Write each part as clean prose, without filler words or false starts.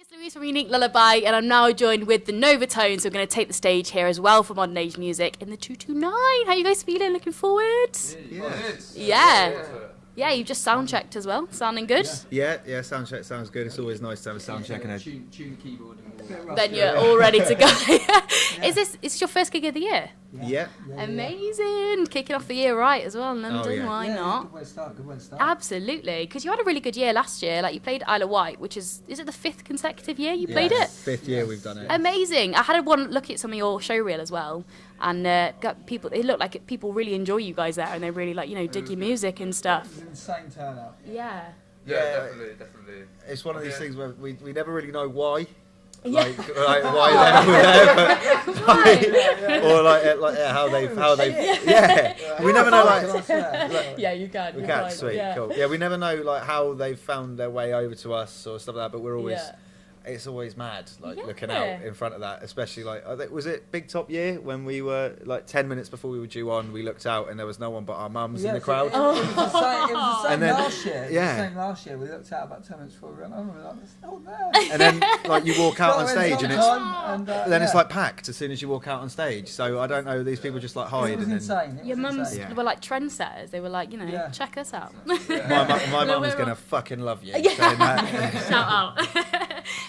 It's Louise from Unique Lullaby, and I'm now joined with the Novatones, who are going to take the stage here as well for Modern Age Music in the 229. How are you guys feeling? Looking forward? Yeah, you've just sound checked as well. Sounding good? Yeah, sound check sounds good. It's always nice to have a sound check. Tune the keyboard. Then you're all ready to go. Is this your first gig of the year? Yeah. Amazing. Kicking off the year right as well in London. Why not? Good way to start. Absolutely. Because you had a really good year last year. Like, you played Isle of Wight, which is it the 5th consecutive year you played it? 5th year we've done it. Amazing. I had one look at some of your show reel as well, and got people. It looked like people really enjoy you guys there, and they really dig your music and stuff. It was an insane turnout. Yeah. Yeah, definitely. It's one of these things where we never really know why. Yeah. Like why they're there, or how they we never know Yeah, you can. we can sweet cool we never know like how they've found their way over to us or stuff like that, but we're always it's always mad looking out in front of that, especially was it Big Top year when we were 10 minutes before we were due on, we looked out and there was no one but our mums in the crowd. It was the same last year. Yeah. The same last year. We looked out about 10 minutes before we went on, and we were like, there's no one there. And then you walk out on stage and it's it's packed as soon as you walk out on stage. So I don't know, these people just hide. It was insane. Your mums Yeah. were like trendsetters. They were like, check us out. My mum is going to fucking love you. Saying that. Shout out.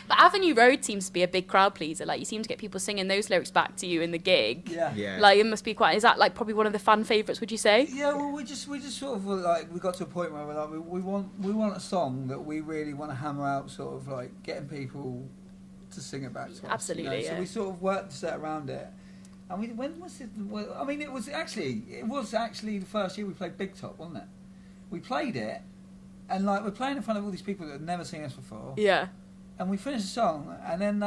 But Avenue Road seems to be a big crowd pleaser. Like, you seem to get people singing those lyrics back to you in the gig. Yeah. Like, it must be quite. Is that probably one of the fan favourites? Would you say? Yeah, well, we just sort of we got to a point where we're like, we want a song that we really want to hammer out, sort of getting people to sing it back to us. Absolutely, So we sort of worked the set around it. And when was it? Well, I mean, it was actually the first year we played Big Top, wasn't it? We played it, and we're playing in front of all these people that had never seen us before. Yeah. And we finished the song, and then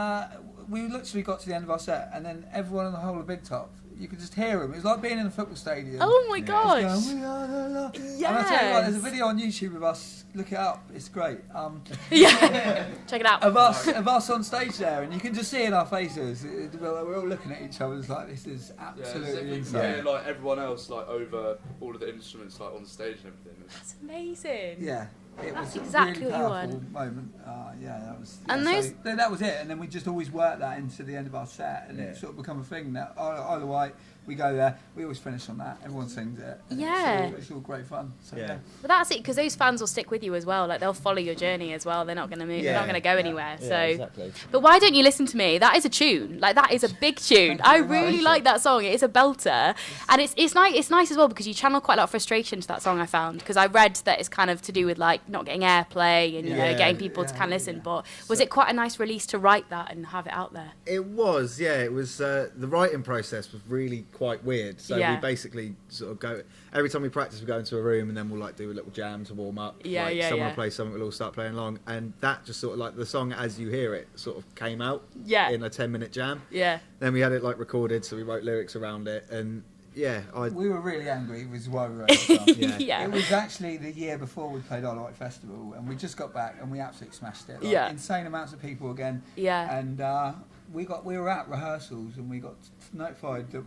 we literally got to the end of our set, and then everyone in the whole of Big Top, you could just hear them. It was like being in a football stadium. Oh my gosh! Going, we are the love. Yes. And I tell you what, there's a video on YouTube of us. Look it up. It's great. Check it out. Of us on stage there, and you can just see in our faces. We're all looking at each other. It's like, this is absolutely insane. Yeah, everyone else over all of the instruments on the stage and everything. That's amazing. Yeah. It That's was exactly a really what you powerful moment. That was. And that was it. And then we just always worked that into the end of our set, and it sort of become a thing. That either way, we go there. We always finish on that. Everyone sings it. It's all great fun. So, But that's it, because those fans will stick with you as well. Like, they'll follow your journey as well. They're not going to move. They're not going to go anywhere. Yeah, so. exactly. But why don't you listen to me? That is a tune. That is a big tune. I really like that song. It is a belter, and it's nice. It's nice as well because you channel quite a lot of frustration to that song. I found, because I read that it's kind of to do with not getting airplay and getting people to kind of listen. But was it quite a nice release to write that and have it out there? It was, yeah. It was. The writing process was really quite weird. So we basically sort of go every time we practice. We go into a room and then we'll do a little jam to warm up. Someone will play something, we'll all start playing along, and that just sort of the song as you hear it sort of came out. In a 10-minute jam. Yeah. Then we had it recorded, so we wrote lyrics around it, and we were really angry. It was why we wrote the song. Yeah. It was actually the year before we played Isle of Wight Festival, and we just got back and we absolutely smashed it. Insane amounts of people again. Yeah. And we were at rehearsals and we got notified that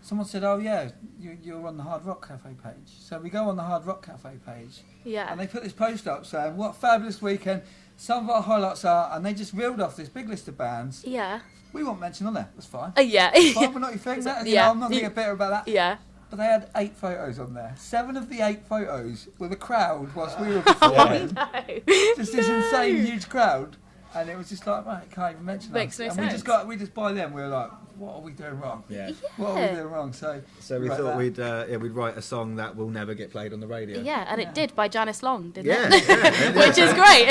someone said, "Oh yeah, you're on the Hard Rock Cafe page." So we go on the Hard Rock Cafe page. Yeah. And they put this post up saying, "What a fabulous weekend. Some of our highlights are," and they just reeled off this big list of bands. Yeah. We want mention on there. That's fine. Yeah. That's fine. We're not your thing. I'm not going to get bitter about that. Yeah. But they had 8 photos on there. 7 of the 8 photos were the crowd whilst we were performing. No. Just this insane huge crowd, and it was just right, can't even mention that. Makes no and sense. we just by then we were like, what are we doing wrong? Yeah. What are we doing wrong? So we thought we'd write a song that will never get played on the radio. Yeah, and it did, by Janice Long, didn't it? Which is great.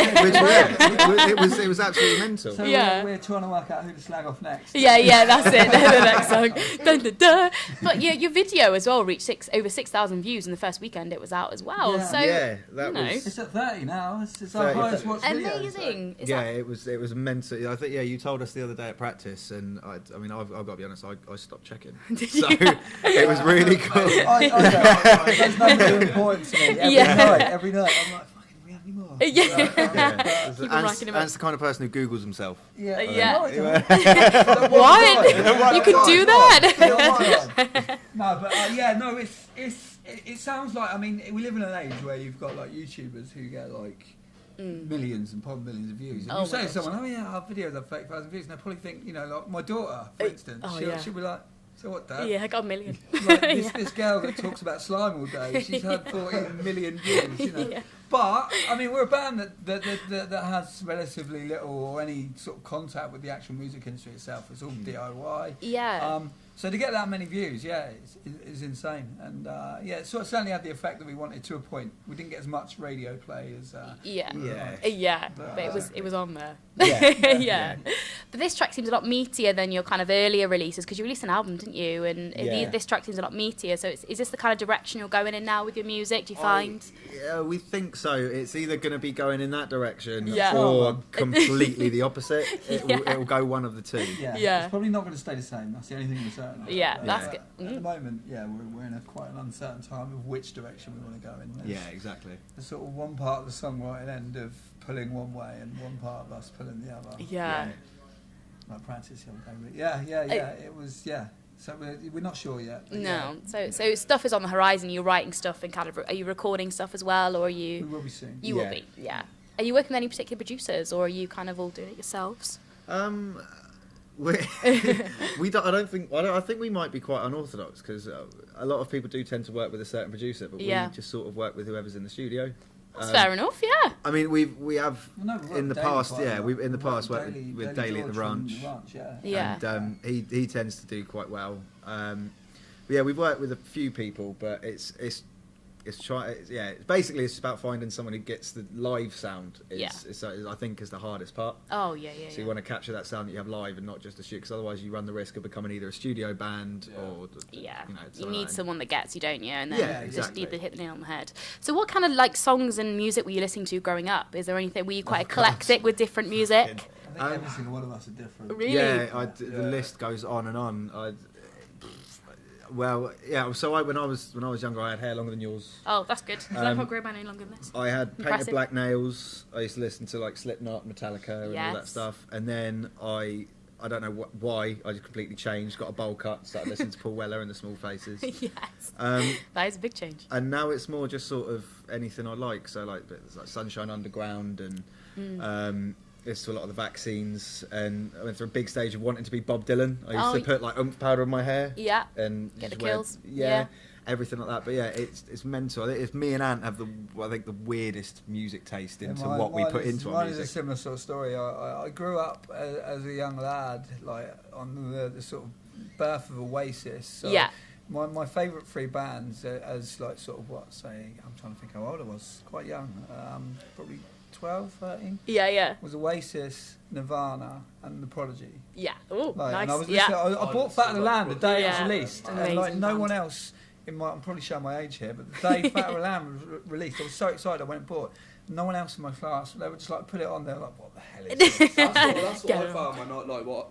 It was absolutely mental. So we're trying to work out who to slag off next. Yeah, that's it. The next song. Dun, dun, dun. But your video as well reached over 6,000 views in the first weekend it was out as well. Yeah. So that was. It's at 30 now. It's our highest watched video. Amazing. It was mental. I think you told us the other day at practice, and I've got to be honest, I stopped checking. So it was really cool. There's nothing important to me. Every night I'm like, fucking, do we have any more? Ant's the kind of person who Googles himself. What? You could do that? It sounds like, we live in an age where you've got YouTubers who get millions and upon millions of views. And you say to someone, "Oh yeah, our videos have 30,000 views," and they probably think, like my daughter, for instance, she'll be like, "So what, Dad?" Yeah, I got 1 million. Like this girl that talks about slime all day, she's had 14 million views, Yeah. But I mean, we're a band that has relatively little or any sort of contact with the actual music industry itself. It's all DIY. Yeah. So to get that many views, it's insane, and it certainly had the effect that we wanted to a point. We didn't get as much radio play as but it was on there. Yeah. But this track seems a lot meatier than your kind of earlier releases, because you released an album, didn't you? And this track seems a lot meatier. So is this the kind of direction you're going in now with your music? Do you find? Yeah, we think so. It's either going to be going in that direction or completely the opposite. It will go one of the two. Yeah. It's probably not going to stay the same. That's the only thing we're certain. That's good. At the moment, we're in quite an uncertain time of which direction we want to go in. Exactly. There's sort of one part of the songwriting end of pulling one way and one part of us pulling the other. Like practice the other day. It was, So we're not sure yet. No. So stuff is on the horizon. You're writing stuff and kind of, are you recording stuff as well, or are you? We will be soon. You will be, Are you working with any particular producers, or are you kind of all doing it yourselves? We don't. I think we might be quite unorthodox, because a lot of people do tend to work with a certain producer, but we just sort of work with whoever's in the studio. That's fair enough. Yeah. I mean, we have in the past. We've in the past worked with Daly at the Ranch. And he tends to do quite well. We've worked with a few people, but it's basically it's about finding someone who gets the live sound. I think is the hardest part. Oh yeah. So you want to capture that sound that you have live and not just a studio, because otherwise you run the risk of becoming either a studio band or you need someone that gets you, don't you? And then exactly. just need to hit the nail on the head. So what kind of like songs and music were you listening to growing up? Is there anything? Were you quite eclectic with different music? I think every single one of us are different. Really? The list goes on and on. So when I was younger, I had hair longer than yours. Oh, that's good. I can't grow my hair longer than this. I had painted black nails. I used to listen to like Slipknot, Metallica, and all that stuff. And then I don't know why, I just completely changed. Got a bowl cut, started listening to Paul Weller and the Small Faces. That is a big change. And now it's more just sort of anything I like. So like Sunshine Underground and. It's to a lot of the Vaccines, and I went through a big stage of wanting to be Bob Dylan. I used to put like oomph powder in my hair, and get the kills, everything like that. But it's mental. It's me and Ant have the weirdest music taste into what we put into our music. Mine is a similar sort of story. I grew up as a young lad, like on the sort of birth of Oasis. So my favourite three bands, as like sort of I'm trying to think how old I was. Quite young, probably 12, 13. Was Oasis, Nirvana, and The Prodigy. Nice. And I was listening, I bought Fat of the Land the day it was released, and like no one else I'm probably showing my age here, but the day Fat of the Land was released, I was so excited I went and bought it. No one else in my class, they would just like put it on there, like, what the hell is this? That's what I found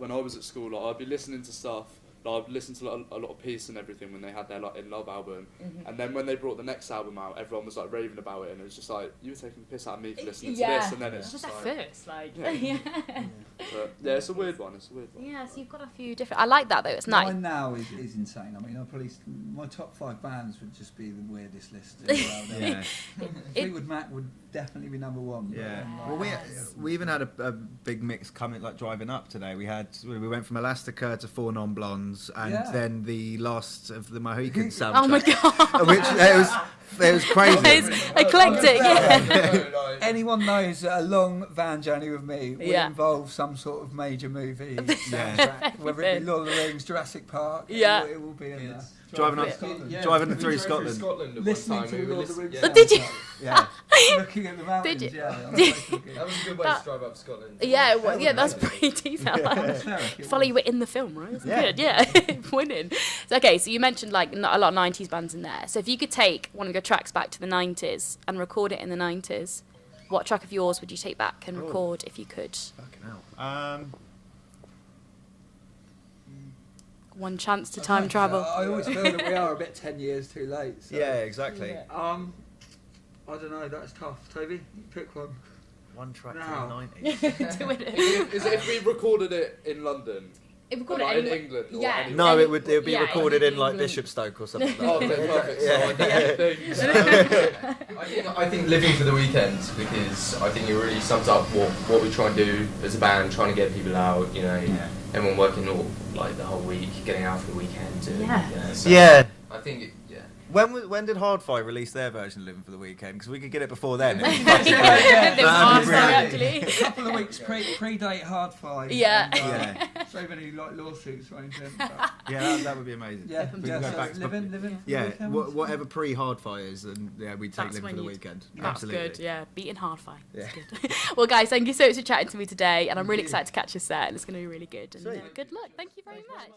when I was at school. Like, I'd be listening to stuff. I'd listen to a lot of Peace and everything when they had their like In Love album, and then when they brought the next album out, everyone was like raving about it, and it was just like, you were taking the piss out of me for listening to this, and then it's just at like, first, like But it's a weird one. Yeah, so you've got a few different. I like that though. It's nice. Mine now is insane. I mean, my top 5 bands would just be the weirdest list in the world. Fleetwood Mac would definitely be number 1. Well, we even had a big mix coming, like driving up today. We went from Elastica to 4 Non-Blondes, and then the last of the Mohican soundtrack. Oh my god! Which it was crazy. It's eclectic. Anyone knows that a long van journey with me will involve some sort of major movie soundtrack, whether it be Lord of the Rings, Jurassic Park. It will be in there. Driving through Scotland. Listening to Lord of the Rings. Did you? Yeah. Looking at the mountains. Did you? That was a good way to drive up Scotland. That's pretty detailed. Follow you were in the film, right? That's good. Winning. Okay, so you mentioned like a lot of 90s bands in there. So if you could take one of your tracks back to the 90s and record it in the 90s, what track of yours would you take back and record if you could? Fucking hell. One chance to time travel. I always feel that we are a bit 10 years too late. So. Yeah, exactly. I don't know, that's tough. Toby, pick one. One track from the 90s. Do it. Is it if we recorded it in London It recorded like anywhere. in England? Or Yeah. anywhere? No, it would be Yeah, recorded in like England. Bishopstoke or something. Oh, okay, perfect. So I think living for the weekend, because I think it really sums up what we try and do as a band, trying to get people out, you know, everyone working all like the whole week, getting out for the weekend. You know, so Yeah. I think When did Hardfire release their version of Living for the Weekend? Because we could get it before then. Them That'd be Hardfire, brilliant. actually. A couple of weeks predate Hardfire. Yeah. And, save any like lawsuits or anything. But, Yeah, that would be amazing. yeah, We can go so back to living for the yeah, weekend. whatever pre-Hardfire is, and yeah, we'd take That's Living when for the you'd- Weekend. That's Absolutely. good, yeah. Beating Hardfire. Yeah. That's good. Well, guys, thank you so much for chatting to me today, and I'm really excited to catch your set, and it's going to be really good. And Sweet. good luck. Thank you very much.